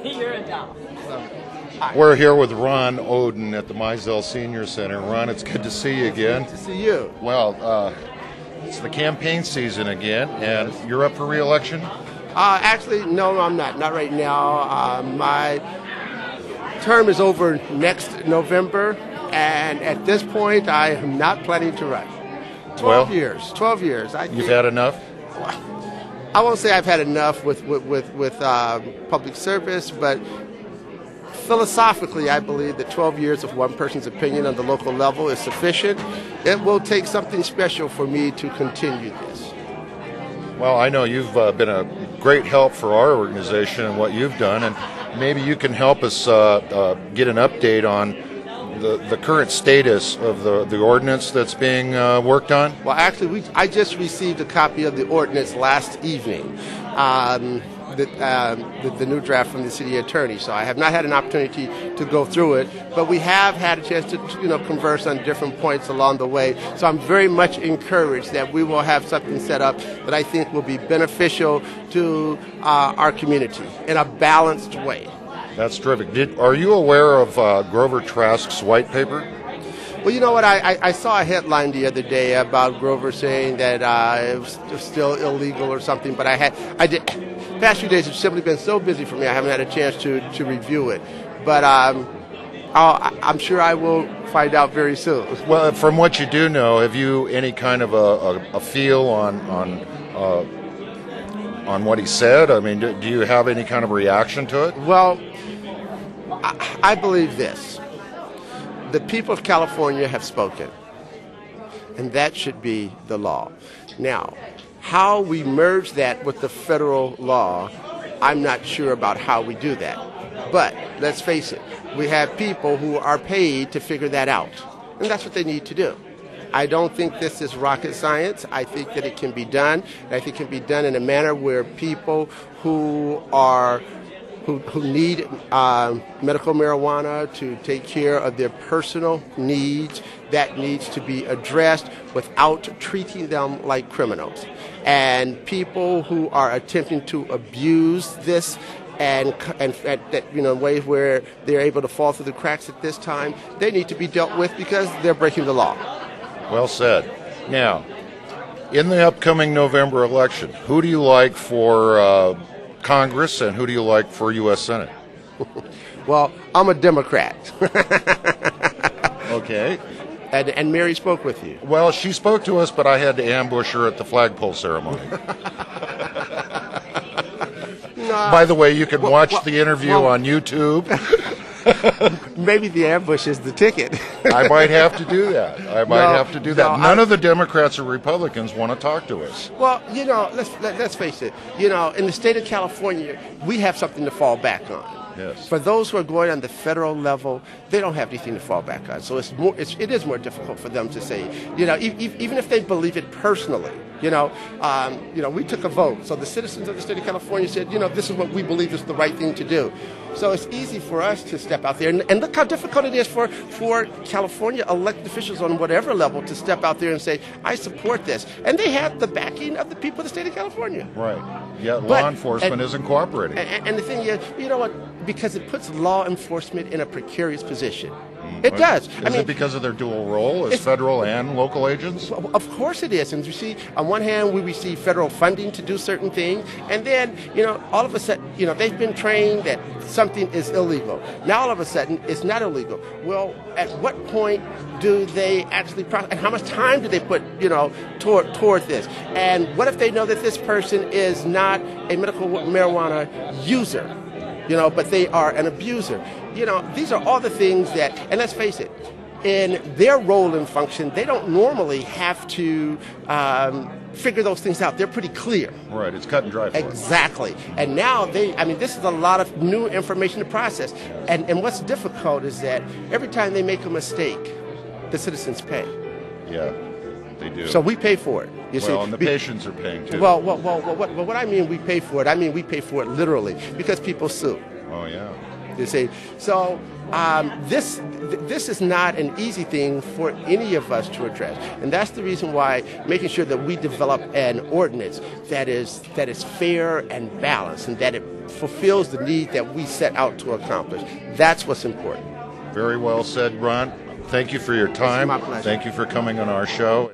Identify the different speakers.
Speaker 1: You're a doll.
Speaker 2: We're here with Ron Oden at the Mizell Senior Center. Ron, it's good to see you again.
Speaker 3: Good to see you.
Speaker 2: Well, it's the campaign season again, and you're up for re-election?
Speaker 3: Actually, no, I'm not. Not right now. My term is over next November, and at this point, I am not planning to run. 12 years. 12 years.
Speaker 2: You've had enough?
Speaker 3: I won't say I've had enough with public service, but philosophically, I believe that 12 years of one person's opinion on the local level is sufficient. It will take something special for me to continue this.
Speaker 2: Well, I know you've been a great help for our organization and what you've done, and maybe you can help us get an update on the current status of the ordinance that's being worked on.
Speaker 3: Well, actually, I just received a copy of the ordinance last evening. The new draft from the city attorney. So I have not had an opportunity to go through it, but we have had a chance to converse on different points along the way. So I'm very much encouraged that we will have something set up that I think will be beneficial to our community in a balanced way.
Speaker 2: That's terrific. Are you aware of Grover Trask's white paper?
Speaker 3: Well, you know what? I saw a headline the other day about Grover saying that it was still illegal or something, but the past few days have simply been so busy for me, I haven't had a chance to review it. But I'm sure I will find out very soon.
Speaker 2: Well, from what you do know, have you any kind of a feel on what he said? I mean, do you have any kind of reaction to it?
Speaker 3: Well, I believe this. The people of California have spoken, and that should be the law. Now, how we merge that with the federal law, I'm not sure about how we do that. But let's face it, we have people who are paid to figure that out, and that's what they need to do. I don't think this is rocket science. I think that it can be done, and I think it can be done in a manner where people who need medical marijuana to take care of their personal needs, that needs to be addressed without treating them like criminals. And people who are attempting to abuse this and ways where they're able to fall through the cracks at this time, they need to be dealt with because they're breaking the law.
Speaker 2: Well said. Now, in the upcoming November election, who do you like for Congress, and who do you like for U.S. Senate?
Speaker 3: Well, I'm a Democrat.
Speaker 2: Okay.
Speaker 3: And Mary spoke with you.
Speaker 2: Well, she spoke to us, but I had to ambush her at the flagpole ceremony. By the way, you can watch the interview on YouTube.
Speaker 3: Maybe the ambush is the ticket.
Speaker 2: I might have to do that. None of the Democrats or Republicans want to talk to us.
Speaker 3: Well, let's face it. In the state of California, we have something to fall back on.
Speaker 2: Yes.
Speaker 3: For those who are going on the federal level, they don't have anything to fall back on. So it is more difficult for them to say, even if they believe it personally. We took a vote. So the citizens of the state of California said, this is what we believe is the right thing to do. So it's easy for us to step out there. And look how difficult it is for California elected officials on whatever level to step out there and say, I support this. And they have the backing of the people of the state of California.
Speaker 2: Right. Yet law enforcement isn't cooperating.
Speaker 3: And the thing is, you know what? Because it puts law enforcement in a precarious position. It does.
Speaker 2: Is it because of their dual role as federal and local agents?
Speaker 3: Of course it is. And you see, on one hand, we receive federal funding to do certain things, and then, all of a sudden, they've been trained that something is illegal. Now, all of a sudden, it's not illegal. Well, at what point do they actually and how much time do they put, toward this? And what if they know that this person is not a medical marijuana user? But they are an abuser. These are all the things that, and let's face it, in their role and function, they don't normally have to figure those things out. They're pretty clear.
Speaker 2: Right, it's cut and dry for them.
Speaker 3: Exactly. And now this is a lot of new information to process. And what's difficult is that every time they make a mistake, the citizens pay.
Speaker 2: Yeah, they do.
Speaker 3: So we pay for it.
Speaker 2: And the patients are paying too.
Speaker 3: Well, what I mean we pay for it, I mean we pay for it literally because people sue.
Speaker 2: Oh, yeah.
Speaker 3: You see, so this is not an easy thing for any of us to address, and that's the reason why making sure that we develop an ordinance that is fair and balanced, and that it fulfills the need that we set out to accomplish. That's what's important.
Speaker 2: Very well said, Ron. Thank you for your time.
Speaker 3: It's my pleasure.
Speaker 2: Thank you for coming on our show.